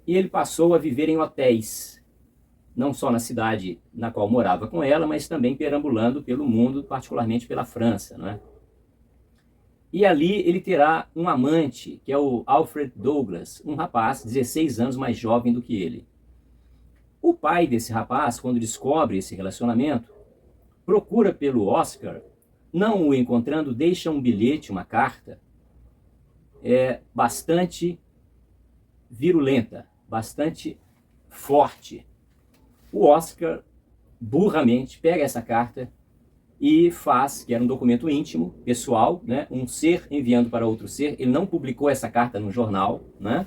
e ele passou a viver em hotéis, não só na cidade na qual morava com ela, mas também perambulando pelo mundo, particularmente pela França, não é? E ali ele terá um amante, que é o Alfred Douglas, um rapaz 16 anos mais jovem do que ele. O pai desse rapaz, quando descobre esse relacionamento, procura pelo Oscar, não o encontrando, deixa um bilhete, uma carta, bastante virulenta, bastante forte. O Oscar, burramente, pega essa carta e faz, que era um documento íntimo, pessoal, né? Um ser enviando para outro ser. Ele não publicou essa carta no jornal, né?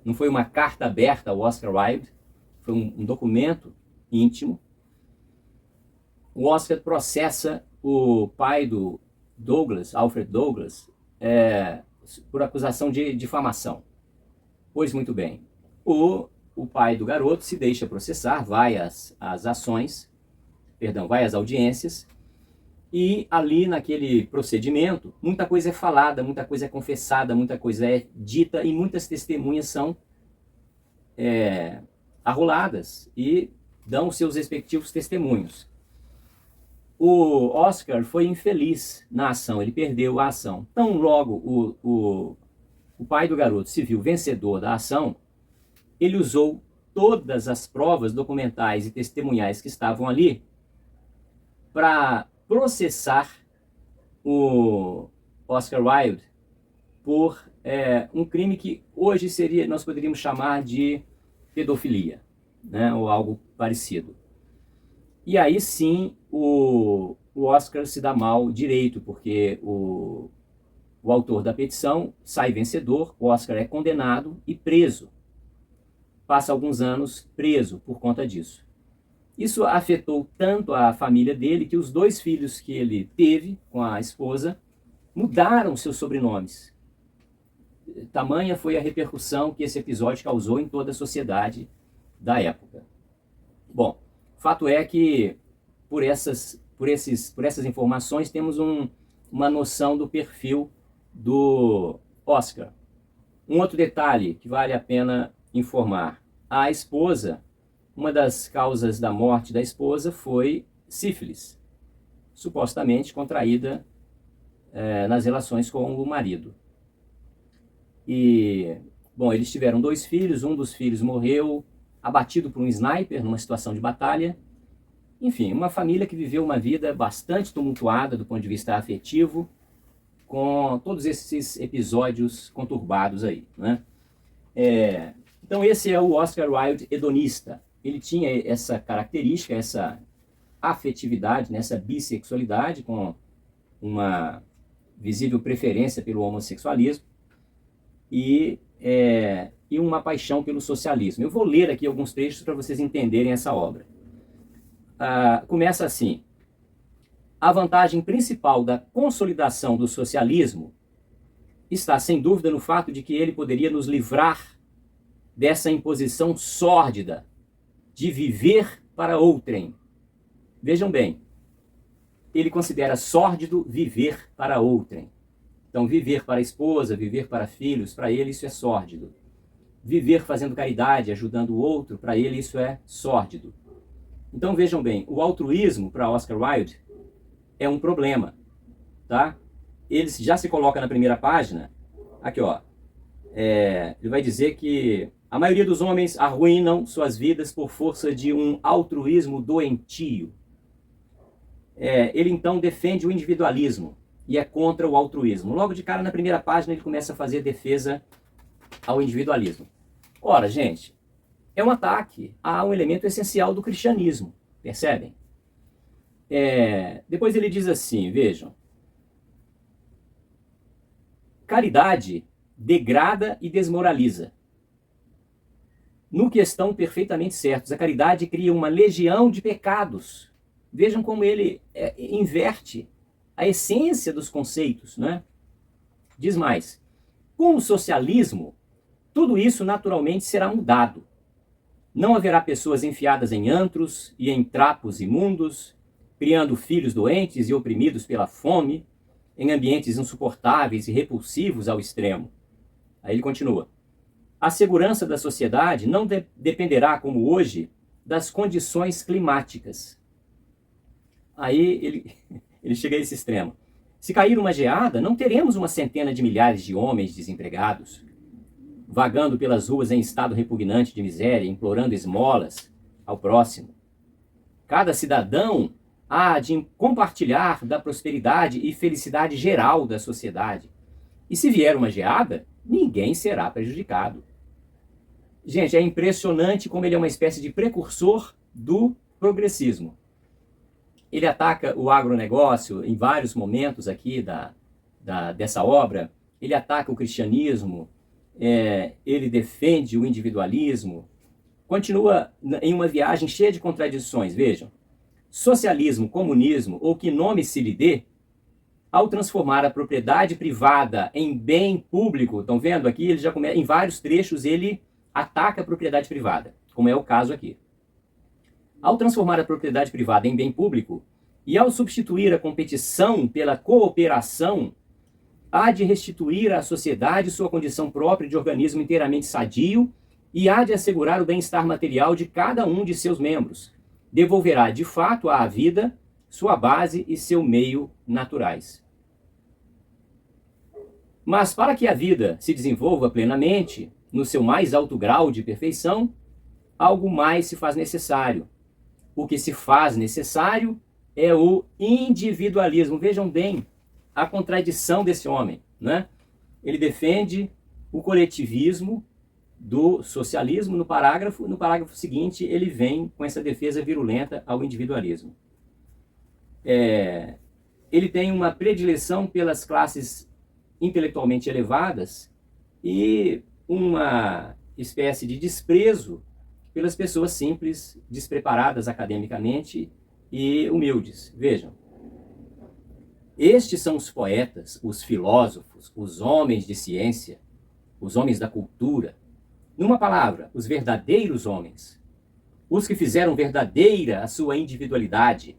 Não foi uma carta aberta ao Oscar Wilde, foi um documento íntimo. O Oscar processa o pai do Douglas, Alfred Douglas, por acusação de difamação. Pois muito bem, o pai do garoto se deixa processar, vai às audiências, e ali naquele procedimento, muita coisa é falada, muita coisa é confessada, muita coisa é dita, e muitas testemunhas são arroladas e dão os seus respectivos testemunhos. O Oscar foi infeliz na ação, ele perdeu a ação. Tão logo o pai do garoto se viu vencedor da ação, ele usou todas as provas documentais e testemunhais que estavam ali para processar o Oscar Wilde por um crime que hoje nós poderíamos chamar de pedofilia, né, ou algo parecido. E aí sim o Oscar se dá mal direito, porque o autor da petição sai vencedor, o Oscar é condenado e preso. Passa alguns anos preso por conta disso. Isso afetou tanto a família dele que os 2 filhos que ele teve com a esposa mudaram seus sobrenomes. Tamanha foi a repercussão que esse episódio causou em toda a sociedade da época. Bom, fato é que por essas informações temos uma noção do perfil do Oscar. Um outro detalhe que vale a pena informar: a esposa, uma das causas da morte da esposa foi sífilis, supostamente contraída nas relações com o marido. E, bom, eles tiveram 2 filhos, um dos filhos morreu abatido por um sniper numa situação de batalha. Enfim, uma família que viveu uma vida bastante tumultuada do ponto de vista afetivo, com todos esses episódios conturbados aí, né? Então esse é o Oscar Wilde hedonista. Ele tinha essa característica, essa afetividade, né, essa bissexualidade, com uma visível preferência pelo homossexualismo e uma paixão pelo socialismo. Eu vou ler aqui alguns trechos para vocês entenderem essa obra. Começa assim: a vantagem principal da consolidação do socialismo está, sem dúvida, no fato de que ele poderia nos livrar dessa imposição sórdida de viver para outrem. Vejam bem, ele considera sórdido viver para outrem. Então, viver para a esposa, viver para filhos, para ele isso é sórdido. Viver fazendo caridade, ajudando o outro, para ele isso é sórdido. Então, vejam bem, o altruísmo para Oscar Wilde é um problema, tá? Ele já se coloca na primeira página, aqui ó, ele vai dizer que a maioria dos homens arruinam suas vidas por força de um altruísmo doentio. Ele então defende o individualismo e é contra o altruísmo. Logo de cara, na primeira página, ele começa a fazer defesa ao individualismo. Ora, gente, é um ataque a um elemento essencial do cristianismo, percebem? Depois ele diz assim, vejam: caridade degrada e desmoraliza. No que estão perfeitamente certos, a caridade cria uma legião de pecados. Vejam como ele inverte a essência dos conceitos, né? Diz mais: com o socialismo, Tudo isso naturalmente será mudado. Não haverá pessoas enfiadas em antros e em trapos imundos, criando filhos doentes e oprimidos pela fome, em ambientes insuportáveis e repulsivos ao extremo. Aí ele continua. A segurança da sociedade não dependerá, como hoje, das condições climáticas. Aí ele chega a esse extremo. Se cair uma geada, não teremos uma centena de milhares de homens desempregados, vagando pelas ruas em estado repugnante de miséria, implorando esmolas ao próximo. Cada cidadão há de compartilhar da prosperidade e felicidade geral da sociedade. E se vier uma geada, ninguém será prejudicado. Gente, é impressionante como ele é uma espécie de precursor do progressismo. Ele ataca o agronegócio em vários momentos aqui dessa obra. Ele ataca o cristianismo, ele defende o individualismo. Continua em uma viagem cheia de contradições. Vejam, socialismo, comunismo, ou que nome se lhe dê, ao transformar a propriedade privada em bem público, estão vendo aqui, ele já começa, em vários trechos ele ataca a propriedade privada, como é o caso aqui. Ao transformar a propriedade privada em bem público e ao substituir a competição pela cooperação, há de restituir à sociedade sua condição própria de organismo inteiramente sadio e há de assegurar o bem-estar material de cada um de seus membros. Devolverá de fato à vida sua base e seu meio naturais. Mas para que a vida se desenvolva plenamente, no seu mais alto grau de perfeição, algo mais se faz necessário. O que se faz necessário é o individualismo. Vejam bem a contradição desse homem, né? Ele defende o coletivismo do socialismo no parágrafo seguinte ele vem com essa defesa virulenta ao individualismo. Ele tem uma predileção pelas classes intelectualmente elevadas e uma espécie de desprezo pelas pessoas simples, despreparadas academicamente e humildes. Vejam, estes são os poetas, os filósofos, os homens de ciência, os homens da cultura. Numa palavra, os verdadeiros homens, os que fizeram verdadeira a sua individualidade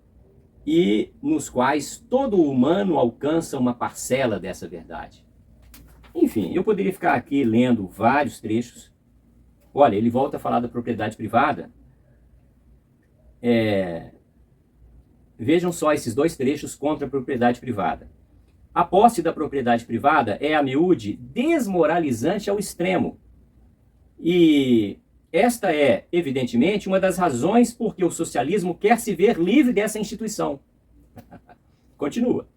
e nos quais todo humano alcança uma parcela dessa verdade. Enfim, eu poderia ficar aqui lendo vários trechos. Olha, ele volta a falar da propriedade privada. Vejam só esses dois trechos contra a propriedade privada. A posse da propriedade privada é, a miúde, desmoralizante ao extremo. E esta é, evidentemente, uma das razões por que o socialismo quer se ver livre dessa instituição. Continua.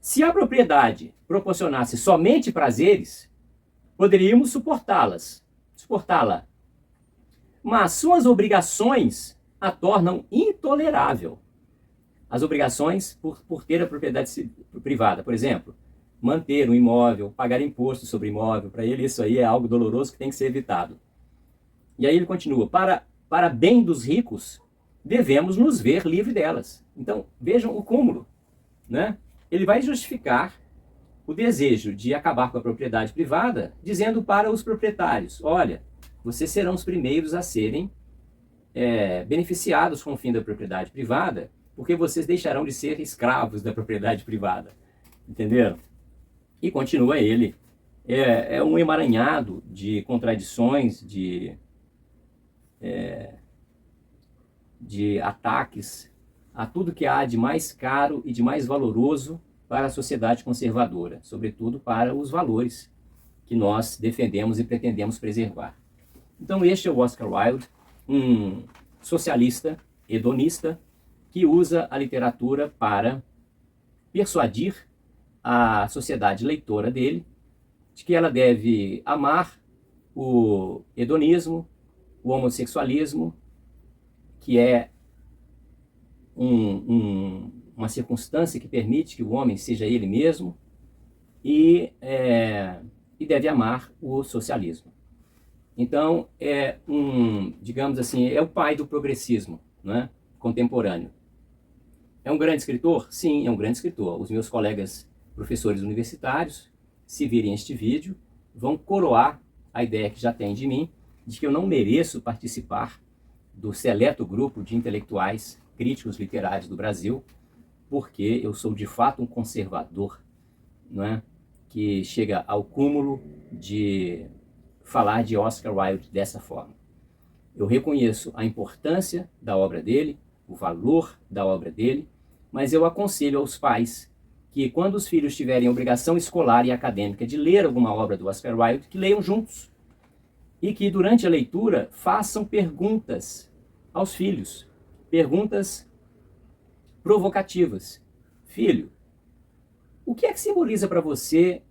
Se a propriedade proporcionasse somente prazeres, poderíamos suportá-la. Mas suas obrigações a tornam intolerável. As obrigações por ter a propriedade privada, por exemplo, manter um imóvel, pagar imposto sobre imóvel, para ele isso aí é algo doloroso que tem que ser evitado. E aí ele continua, para bem dos ricos, devemos nos ver livre delas. Então, vejam o cúmulo, né? Ele vai justificar o desejo de acabar com a propriedade privada, dizendo para os proprietários, olha, vocês serão os primeiros a serem beneficiados com o fim da propriedade privada, porque vocês deixarão de ser escravos da propriedade privada. Entenderam? E continua ele. É um emaranhado de contradições, de ataques a tudo que há de mais caro e de mais valoroso para a sociedade conservadora, sobretudo para os valores que nós defendemos e pretendemos preservar. Então este é o Oscar Wilde, um socialista hedonista que usa a literatura para persuadir a sociedade leitora dele de que ela deve amar o hedonismo, o homossexualismo, que é uma circunstância que permite que o homem seja ele mesmo, e deve amar o socialismo. Então, digamos assim, é o pai do progressismo, né, contemporâneo. É um grande escritor? Sim, é um grande escritor. Os meus colegas professores universitários, se virem este vídeo, vão coroar a ideia que já tem de mim, de que eu não mereço participar do seleto grupo de intelectuais críticos literários do Brasil, porque eu sou de fato um conservador, não é? Que chega ao cúmulo de falar de Oscar Wilde dessa forma. Eu reconheço a importância da obra dele, o valor da obra dele, mas eu aconselho aos pais que, quando os filhos tiverem obrigação escolar e acadêmica de ler alguma obra do Oscar Wilde, que leiam juntos. E que, durante a leitura, façam perguntas aos filhos. Perguntas provocativas. Filho, o que é que simboliza para você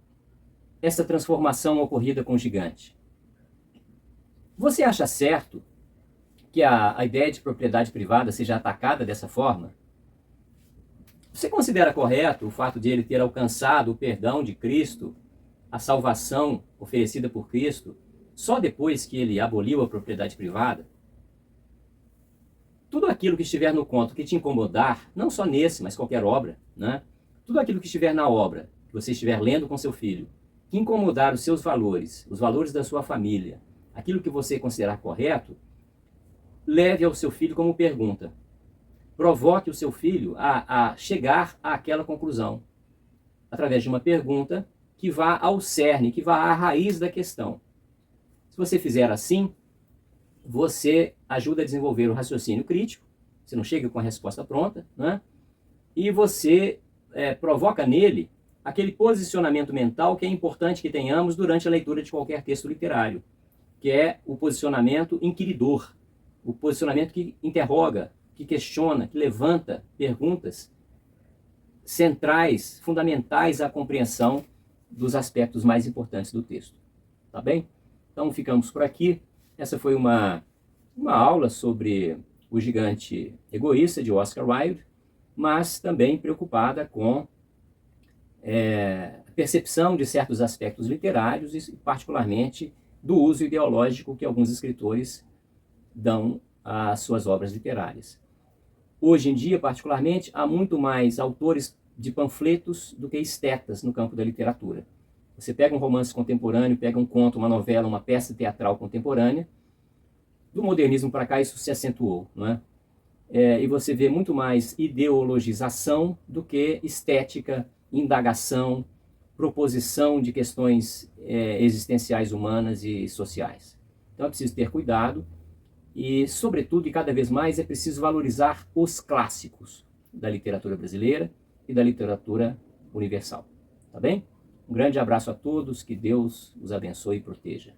essa transformação ocorrida com o gigante? Você acha certo que a ideia de propriedade privada seja atacada dessa forma? Você considera correto o fato de ele ter alcançado o perdão de Cristo, a salvação oferecida por Cristo, só depois que ele aboliu a propriedade privada? Tudo aquilo que estiver no conto que te incomodar, não só nesse, mas qualquer obra, né? Tudo aquilo que estiver na obra, que você estiver lendo com seu filho, que incomodar os seus valores, os valores da sua família, aquilo que você considerar correto, leve ao seu filho como pergunta. Provoque o seu filho a chegar àquela conclusão, através de uma pergunta que vá ao cerne, que vá à raiz da questão. Se você fizer assim, você ajuda a desenvolver o raciocínio crítico, você não chega com a resposta pronta, né? E você provoca nele aquele posicionamento mental que é importante que tenhamos durante a leitura de qualquer texto literário, que é o posicionamento inquiridor, o posicionamento que interroga, que questiona, que levanta perguntas centrais, fundamentais à compreensão dos aspectos mais importantes do texto. Tá bem? Então ficamos por aqui. Essa foi uma aula sobre o gigante egoísta de Oscar Wilde, mas também preocupada com a percepção de certos aspectos literários e particularmente do uso ideológico que alguns escritores dão às suas obras literárias. Hoje em dia, particularmente, há muito mais autores de panfletos do que estetas no campo da literatura. Você pega um romance contemporâneo, pega um conto, uma novela, uma peça teatral contemporânea, do modernismo para cá isso se acentuou, não é? E você vê muito mais ideologização do que estética, indagação, proposição de questões existenciais humanas e sociais. Então é preciso ter cuidado. E, sobretudo, e cada vez mais, é preciso valorizar os clássicos da literatura brasileira e da literatura universal. Tá bem? Um grande abraço a todos, que Deus os abençoe e proteja.